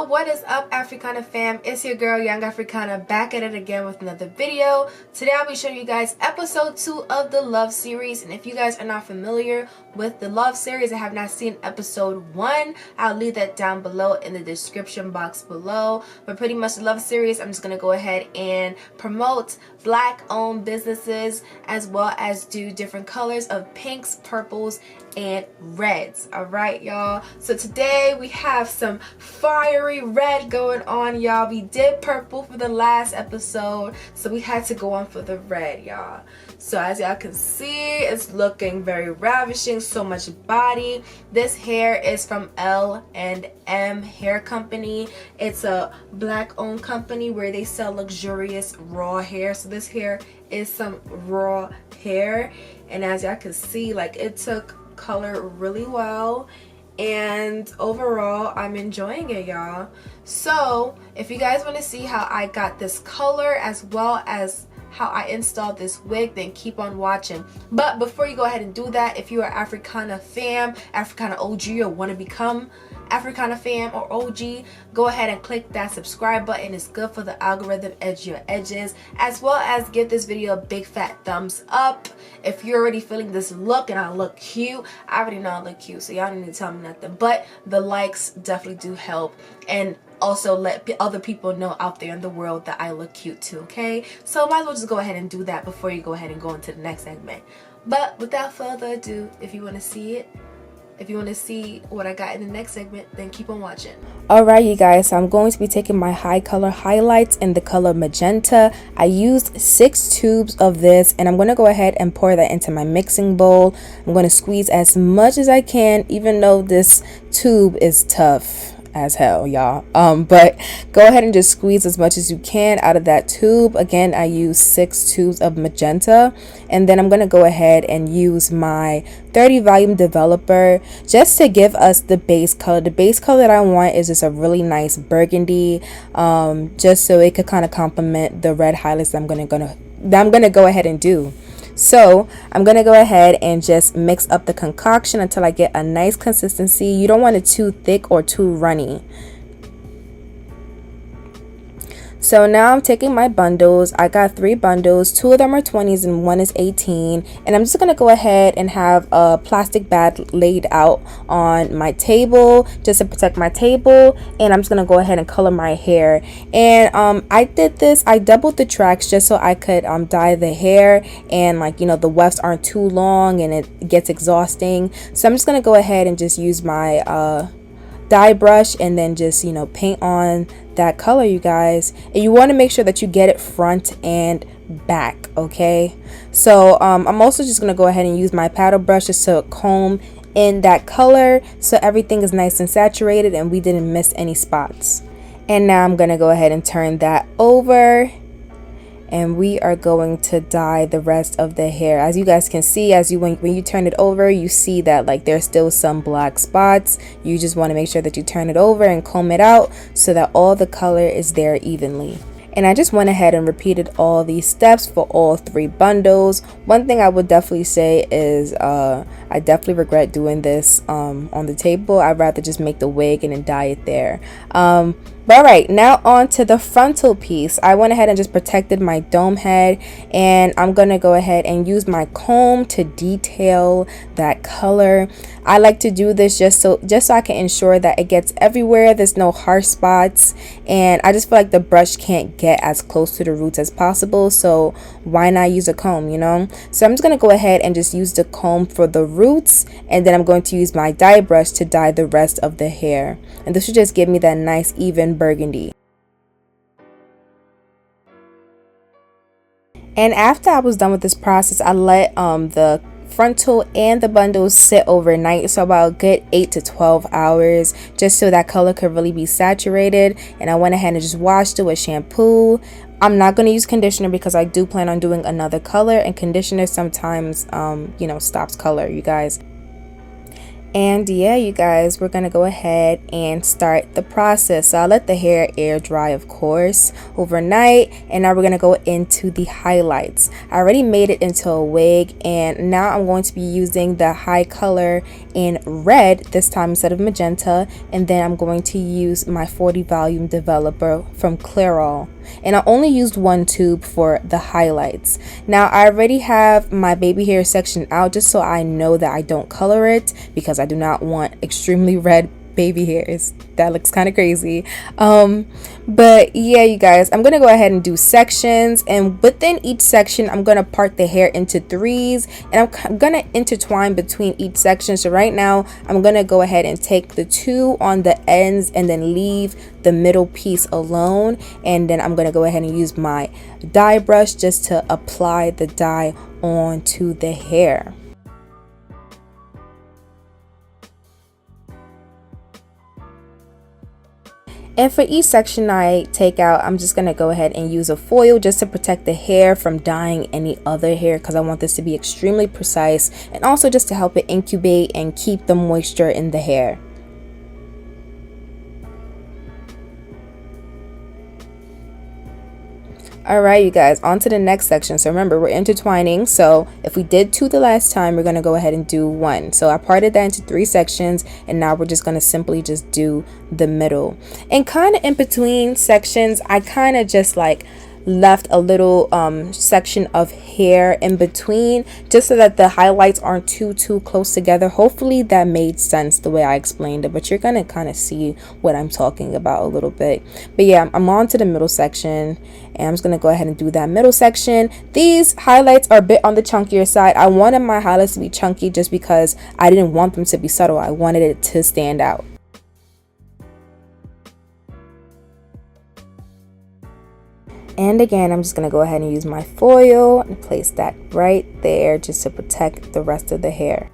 What is up, Africana fam? It's your girl Young Africana back at it again with another video. Today I'll be showing you guys episode 2 of the Love series, and if you guys are not familiar with the Love series, I have not seen episode 1, I'll leave that down below in the description box below. But pretty much the Love series, I'm just gonna go ahead and promote black owned businesses as well as do different colors of pinks, purples, and reds. Alright, y'all, so today we have some fiery red going on, y'all. We did purple for the last episode, so we had to go on for the red, y'all. So as y'all can see, it's looking very ravishing, so much body. This hair is from L&M Hair Company. It's a black owned company where they sell luxurious raw hair. So this hair is some raw hair, and as y'all can see, like, it took color really well, and overall I'm enjoying it, y'all. So if you guys want to see how I got this color as well as how I installed this wig, then keep on watching. But before you go ahead and do that, if you are Africana fam, Africana OG, or want to become Africana fam or OG, go ahead and click that subscribe button. It's good for the algorithm, edge your edges, as well as give this video a big fat thumbs up. If you're already feeling this look and I look cute, I already know I look cute, so y'all don't need to tell me nothing, but the likes definitely do help, and also let other people know out there in the world that I look cute too, okay? So might as well just go ahead and do that before you go ahead and go into the next segment. But without further ado, if you want to see it, if you want to see what I got in the next segment, then keep on watching. Alright, you guys, so I'm going to be taking my high color highlights in the color magenta. I used 6 tubes of this, and I'm going to go ahead and pour that into my mixing bowl. I'm going to squeeze as much as I can, even though this tube is tough as hell, y'all, but go ahead and just squeeze as much as you can out of that tube. Again, I use 6 tubes of magenta, and then I'm going to go ahead and use my 30 volume developer just to give us the base color. The base color that I want is just a really nice burgundy, just so it could kind of complement the red highlights that I'm gonna go ahead and do. So I'm going to go ahead and just mix up the concoction until I get a nice consistency. You don't want it too thick or too runny. So now I'm taking my bundles. I got 3 bundles. 2 of them are 20s and 1 is 18. And I'm just going to go ahead and have a plastic bag laid out on my table just to protect my table. And I'm just going to go ahead and color my hair. And I did this. I doubled the tracks just so I could dye the hair. And, like, you know, the wefts aren't too long and it gets exhausting. So I'm just going to go ahead and just use my dye brush and then just, you know, paint on that color, you guys. And you want to make sure that you get it front and back, okay? So I'm also just going to go ahead and use my paddle brush just to comb in that color so everything is nice and saturated and we didn't miss any spots. And now I'm going to go ahead and turn that over, and we are going to dye the rest of the hair. As you guys can see, when you turn it over, you see that, like, there's still some black spots. You just want to make sure that you turn it over and comb it out so that all the color is there evenly. And I just went ahead and repeated all these steps for all 3 bundles. One thing I would definitely say is I definitely regret doing this on the table. I'd rather just make the wig and then dye it there. But alright, now on to the frontal piece. I went ahead and just protected my dome head, and I'm gonna go ahead and use my comb to detail that color. I like to do this just so I can ensure that it gets everywhere. There's no harsh spots, and I just feel like the brush can't get as close to the roots as possible, so why not use a comb, you know? So I'm just gonna go ahead and just use the comb for the roots, and then I'm going to use my dye brush to dye the rest of the hair, and this should just give me that nice even burgundy. And after I was done with this process, I let the frontal and the bundles sit overnight, so about a good 8 to 12 hours, just so that color could really be saturated. And I went ahead and just washed it with shampoo. I'm not going to use conditioner because I do plan on doing another color, and conditioner sometimes you know, stops color, you guys. And yeah, you guys, we're gonna go ahead and start the process. So I'll let the hair air dry, of course, overnight, and now we're gonna go into the highlights. I already made it into a wig, and now I'm going to be using the high color in red this time instead of magenta, and then I'm going to use my 40 volume developer from Clairol. And I only used one tube for the highlights. Now I already have my baby hair section out, just so I know that I don't color it, because I do not want extremely red baby hairs. That looks kind of crazy. But yeah, you guys, I'm gonna go ahead and do sections, and within each section I'm gonna part the hair into threes, and I'm gonna intertwine between each section. So right now I'm gonna go ahead and take the two on the ends and then leave the middle piece alone, and then I'm gonna go ahead and use my dye brush just to apply the dye onto the hair. And for each section I take out, I'm just going to go ahead and use a foil just to protect the hair from dyeing any other hair, because I want this to be extremely precise, and also just to help it incubate and keep the moisture in the hair. Alright, you guys, on to the next section. So remember, we're intertwining, so if we did two the last time, we're going to go ahead and do one. So I parted that into three sections, and now we're just going to simply just do the middle. And kind of in between sections, I kind of just like left a little section of hair in between, just so that the highlights aren't too close together. Hopefully that made sense the way I explained it, but you're gonna kind of see what I'm talking about a little bit. But yeah, I'm on to the middle section, and I'm just gonna go ahead and do that middle section. These highlights are a bit on the chunkier side. I wanted my highlights to be chunky just because I didn't want them to be subtle. I wanted it to stand out. And again, I'm just going to go ahead and use my foil and place that right there just to protect the rest of the hair.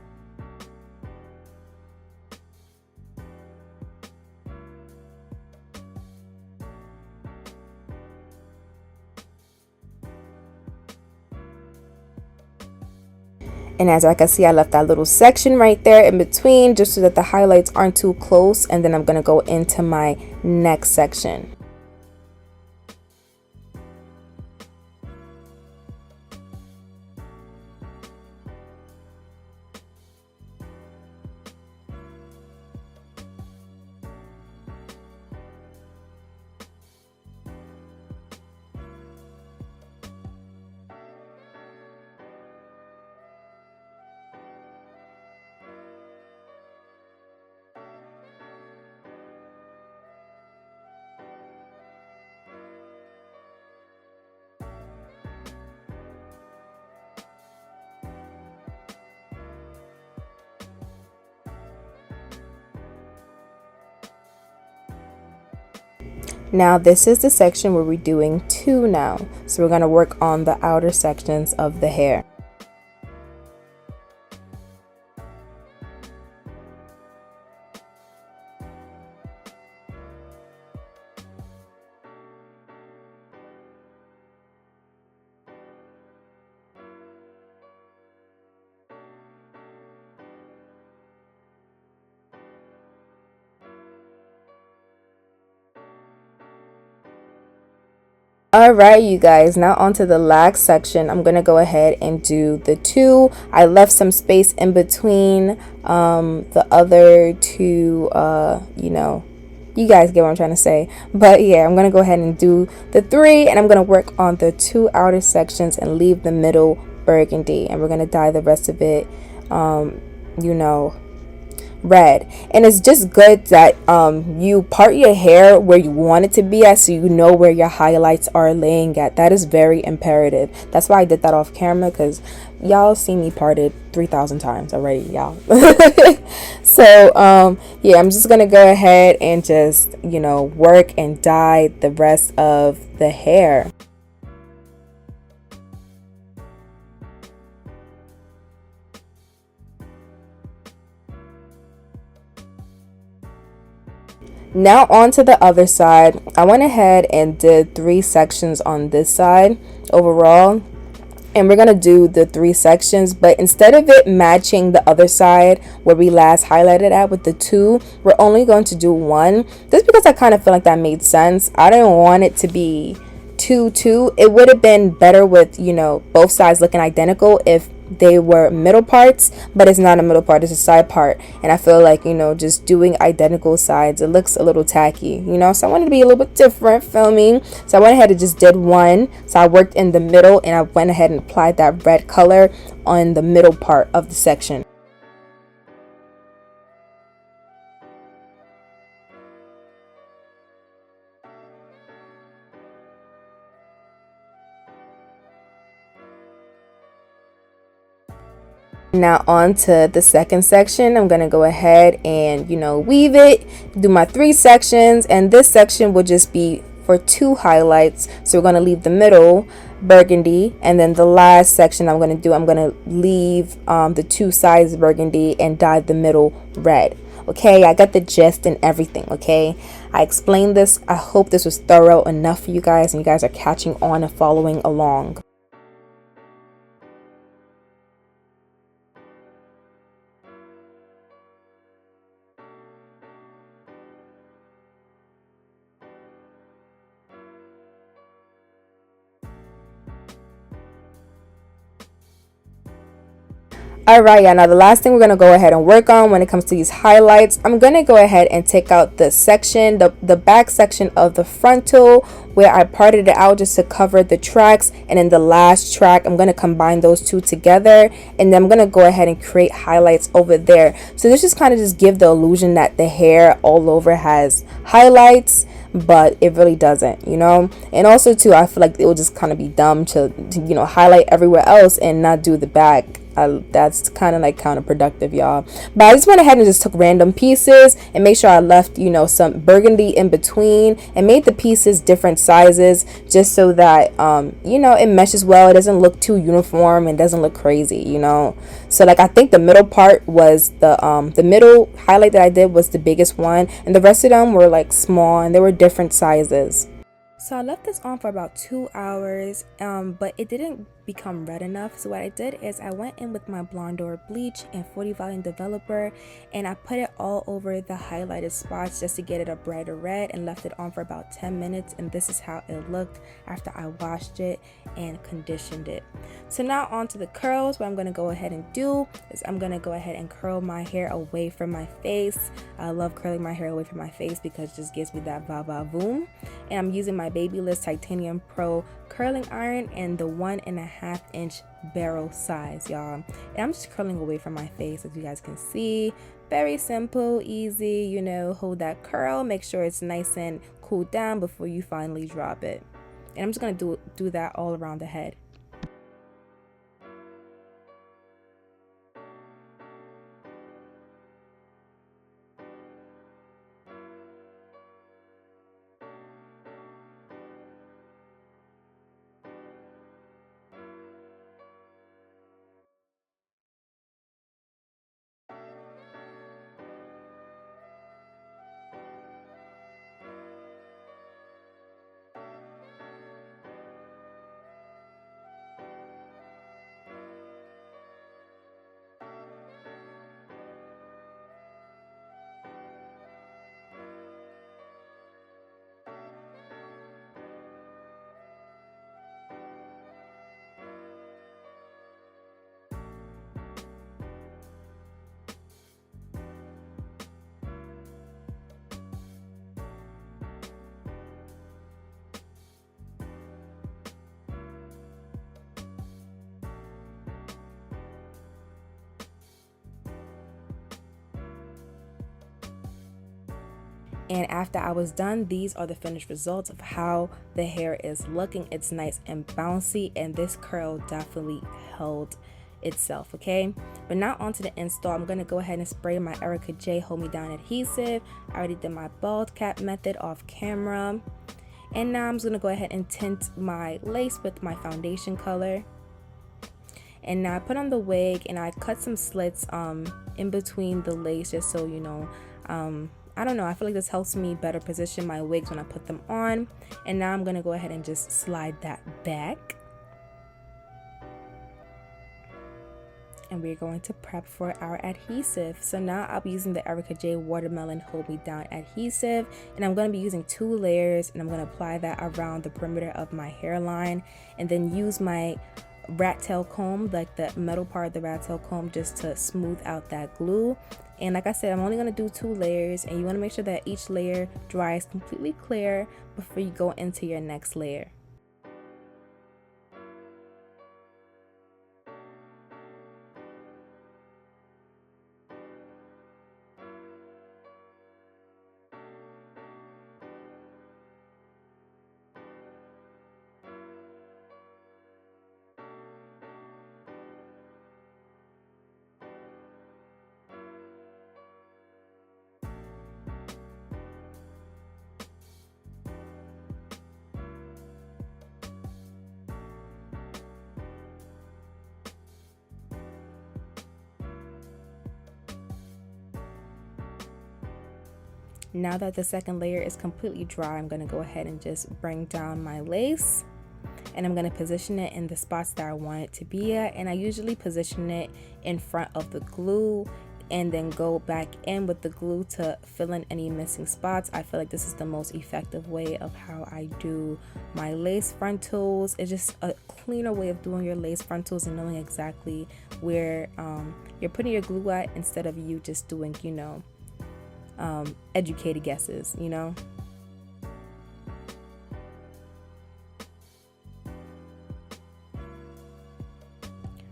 And as I can see, I left that little section right there in between just so that the highlights aren't too close. And then I'm going to go into my next section. Now this is the section where we're doing two now. So we're going to work on the outer sections of the hair. Alright, you guys, now onto the last section. I'm gonna go ahead and do the two. I left some space in between the other two, you know, you guys get what I'm trying to say. But yeah, I'm gonna go ahead and do the three, and I'm gonna work on the two outer sections and leave the middle burgundy, and we're gonna dye the rest of it you know, red. And it's just good that you part your hair where you want it to be at, so you know where your highlights are laying at. That is very imperative. That's why I did that off camera, because y'all see me parted 3,000 times already, y'all. So yeah, I'm just gonna go ahead and just, you know, work and dye the rest of the hair. Now on to the other side. I went ahead and did 3 sections on this side overall, and we're gonna do the 3 sections, but instead of it matching the other side where we last highlighted at with the 2, we're only going to do 1, just because I kind of feel like that made sense. I didn't want it to be 2 2. It would have been better with, you know, both sides looking identical if they were middle parts, but it's not a middle part, it's a side part. And I feel like, you know, just doing identical sides, it looks a little tacky, you know. So I wanted to be a little bit different filming, so I went ahead and just did 1. So I worked in the middle, and I went ahead and applied that red color on the middle part of the section. Now on to the second section. I'm going to go ahead and, you know, weave it, do my 3 sections, and this section will just be for 2 highlights. So we're going to leave the middle burgundy, and then the last section I'm going to leave the 2 sides burgundy and dye the middle red. Okay, I got the gist and everything. Okay, I explained this. I hope this was thorough enough for you guys, and you guys are catching on and following along. Alright, yeah, now the last thing we're going to go ahead and work on when it comes to these highlights, I'm going to go ahead and take out the section, the back section of the frontal, where I parted it out just to cover the tracks, and in the last track I'm going to combine those 2 together, and then I'm going to go ahead and create highlights over there. So this just kind of just give the illusion that the hair all over has highlights, but it really doesn't, you know. And also too, I feel like it will just kind of be dumb to you know, highlight everywhere else and not do the back. That's kind of like counterproductive, y'all. But I just went ahead and just took random pieces and make sure I left, you know, some burgundy in between, and made the pieces different sizes just so that you know, it meshes well. It doesn't look too uniform and doesn't look crazy, you know. So like, I think the middle part was the middle highlight that I did was the biggest one, and the rest of them were like small, and they were different sizes. So I left this on for about 2 hours, but it didn't become red enough. So what I did is I went in with my Blondor bleach and 40 volume developer, and I put it all over the highlighted spots just to get it a brighter red, and left it on for about 10 minutes. And this is how it looked after I washed it and conditioned it. So now on to the curls. What I'm going to go ahead and do is I'm going to go ahead and curl my hair away from my face. I love curling my hair away from my face because it just gives me that va-va-voom. And I'm using my Babyliss Titanium Pro curling iron and the 1.5 inch barrel size, y'all. And I'm just curling away from my face, as you guys can see. Very simple, easy, you know. Hold that curl, make sure it's nice and cooled down before you finally drop it. And I'm just gonna do that all around the head. And after I was done, these are the finished results of how the hair is looking. It's nice and bouncy, and this curl definitely held itself, okay? But now onto the install. I'm going to go ahead and spray my Erica J Hold Me Down adhesive. I already did my bald cap method off camera. And now I'm just going to go ahead and tint my lace with my foundation color. And now I put on the wig, and I cut some slits in between the lace, just so you know, I don't know, I feel like this helps me better position my wigs when I put them on. And now I'm going to go ahead and just slide that back. And we're going to prep for our adhesive. So now I'll be using the Erica J Watermelon Hold Me Down adhesive, and I'm going to be using 2 layers, and I'm going to apply that around the perimeter of my hairline, and then use my rat tail comb, like the metal part of the rat tail comb, just to smooth out that glue. And like I said, I'm only going to do 2 layers, and you want to make sure that each layer dries completely clear before you go into your next layer. Now that the second layer is completely dry, I'm going to go ahead and just bring down my lace, and I'm going to position it in the spots that I want it to be at. And I usually position it in front of the glue and then go back in with the glue to fill in any missing spots. I feel like this is the most effective way of how I do my lace frontals. It's just a cleaner way of doing your lace frontals and knowing exactly where you're putting your glue at, instead of you just doing, you know, educated guesses, you know.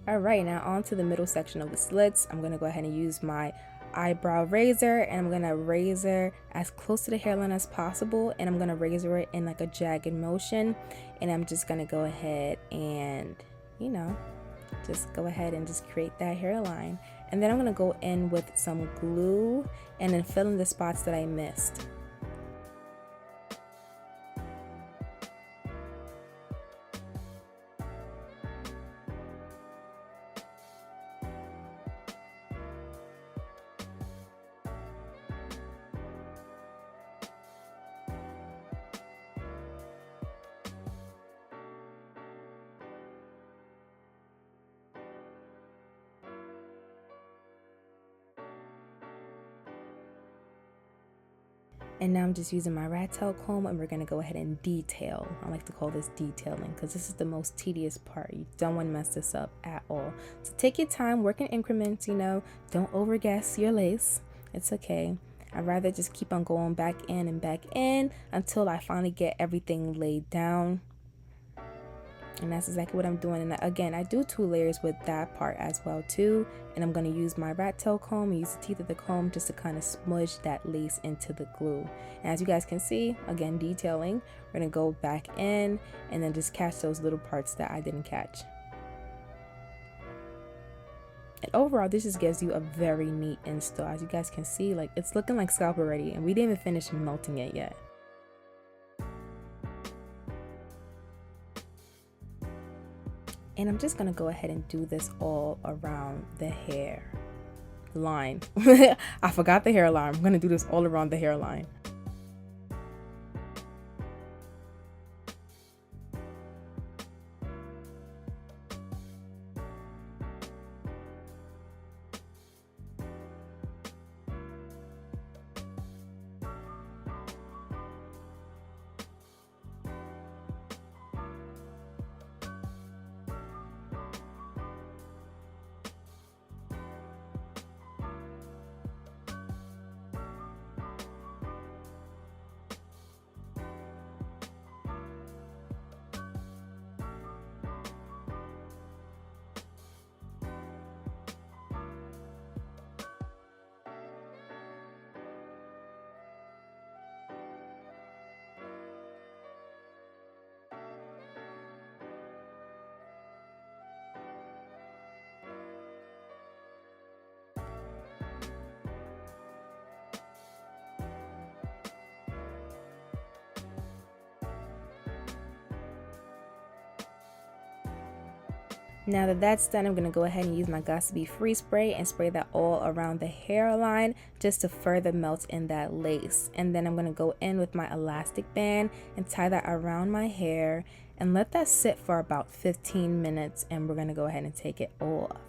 Alright, now on to the middle section of the slits. I'm going to go ahead and use my eyebrow razor, and I'm going to razor as close to the hairline as possible, and I'm going to razor it in like a jagged motion. And I'm just going to go ahead and, you know, just go ahead and just create that hairline. And then I'm going to go in with some glue and then fill in the spots that I missed. And now I'm just using my rat tail comb, and we're going to go ahead and detail. I like to call this detailing because this is the most tedious part. You don't want to mess this up at all. So take your time, work in increments, you know. Don't overguess your lace. It's okay. I'd rather just keep on going back in and back in until I finally get everything laid down. And that's exactly what I'm doing. And again, I do 2 layers with that part as well too. And I'm going to use my rat tail comb and use the teeth of the comb just to kind of smudge that lace into the glue. And as you guys can see, again, detailing, we're going to go back in and then just catch those little parts that I didn't catch. And overall, this just gives you a very neat install. As you guys can see, like, it's looking like scalp already, and we didn't even finish melting it yet. And I'm just going to go ahead and do this all around the hair line. I forgot the hairline. I'm going to do this all around the hairline. Now that that's done, I'm going to go ahead and use my Got to Be Free spray and spray that all around the hairline just to further melt in that lace. And then I'm going to go in with my elastic band and tie that around my hair and let that sit for about 15 minutes, and we're going to go ahead and take it all off.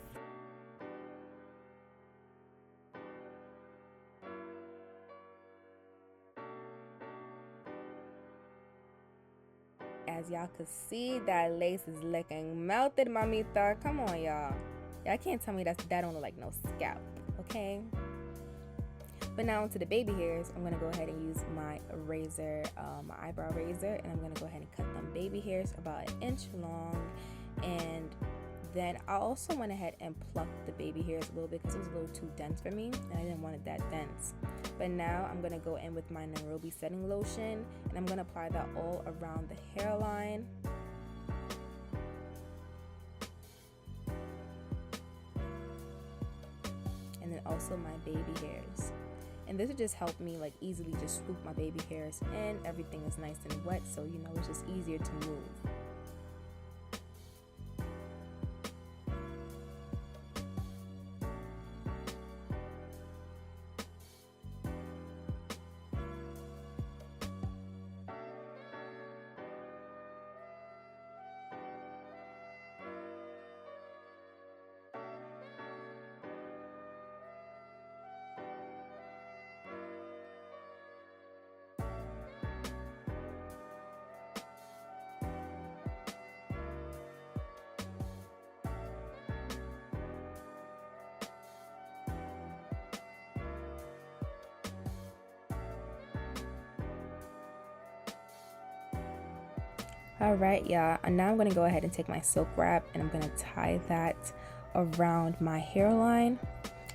As y'all can see, that lace is looking melted, mamita. Come on, y'all. Y'all can't tell me that don't look like no scalp, okay? But now onto the baby hairs. I'm gonna go ahead and use my razor, my eyebrow razor, and I'm gonna go ahead and cut them baby hairs about 1 inch long. And then I also went ahead and plucked the baby hairs a little bit because it was a little too dense for me, and I didn't want it that dense. But now I'm gonna go in with my Nairobi setting lotion, and I'm gonna apply that all around the hairline. And then also my baby hairs. And this would just help me like easily just swoop my baby hairs in. Everything is nice and wet, so you know it's just easier to move. Alright, y'all, and now I'm going to go ahead and take my silk wrap and I'm going to tie that around my hairline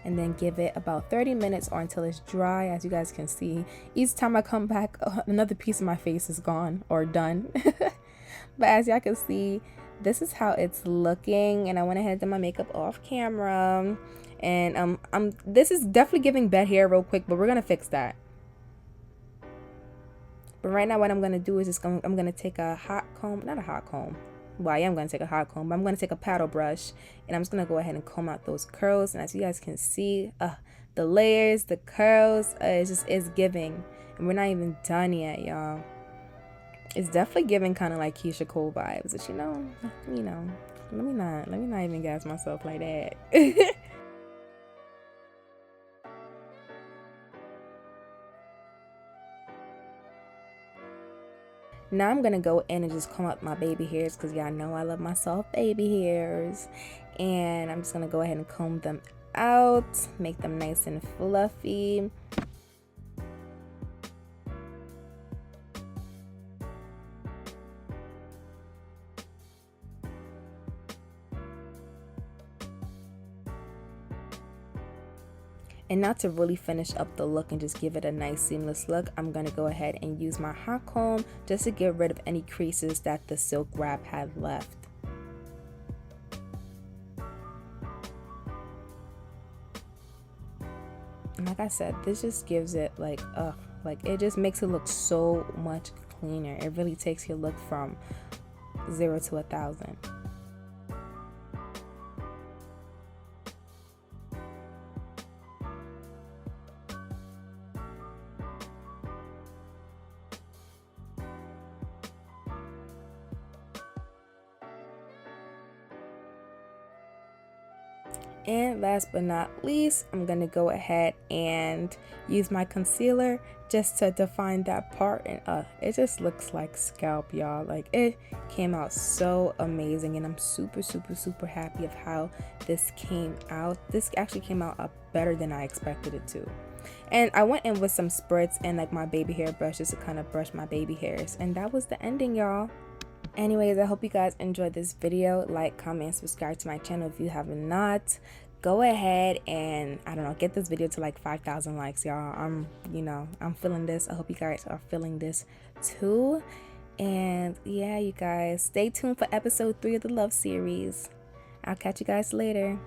and then give it about 30 minutes or until it's dry. As you guys can see, each time I come back, another piece of my face is gone or done. But as y'all can see, this is how it's looking, and I went ahead and did my makeup off camera. And this is definitely giving bad hair real quick, but we're going to fix that. But right now what I'm going to do is I'm going to take a hot comb, not a hot comb. Well, I am going to take a hot comb, but I'm going to take a paddle brush and I'm just going to go ahead and comb out those curls. And as you guys can see, the layers, the curls, it's giving. And we're not even done yet, y'all. It's definitely giving kind of like Keisha Cole vibes. But you know, let me not even gas myself like that. Now I'm going to go in and just comb up my baby hairs because y'all know I love my soft baby hairs. And I'm just going to go ahead and comb them out, make them nice and fluffy. And now to really finish up the look and just give it a nice seamless look, I'm going to go ahead and use my hot comb just to get rid of any creases that the silk wrap had left. And like I said, this just gives it like it just makes it look so much cleaner. It really takes your look from 0 to 1,000. And last but not least, I'm going to go ahead and use my concealer just to define that part. And it just looks like scalp, y'all. Like, it came out so amazing. And I'm super, super, super happy of how this came out. This actually came out better than I expected it to. And I went in with some spritz and like my baby hair brush just to kind of brush my baby hairs. And that was the ending, y'all. Anyways, I hope you guys enjoyed this video. Like, comment, subscribe to my channel if you have not. Go ahead and, I don't know, get this video to like 5,000 likes, y'all. I'm feeling this. I hope you guys are feeling this too. And yeah, you guys, stay tuned for episode 3 of the Love series. I'll catch you guys later.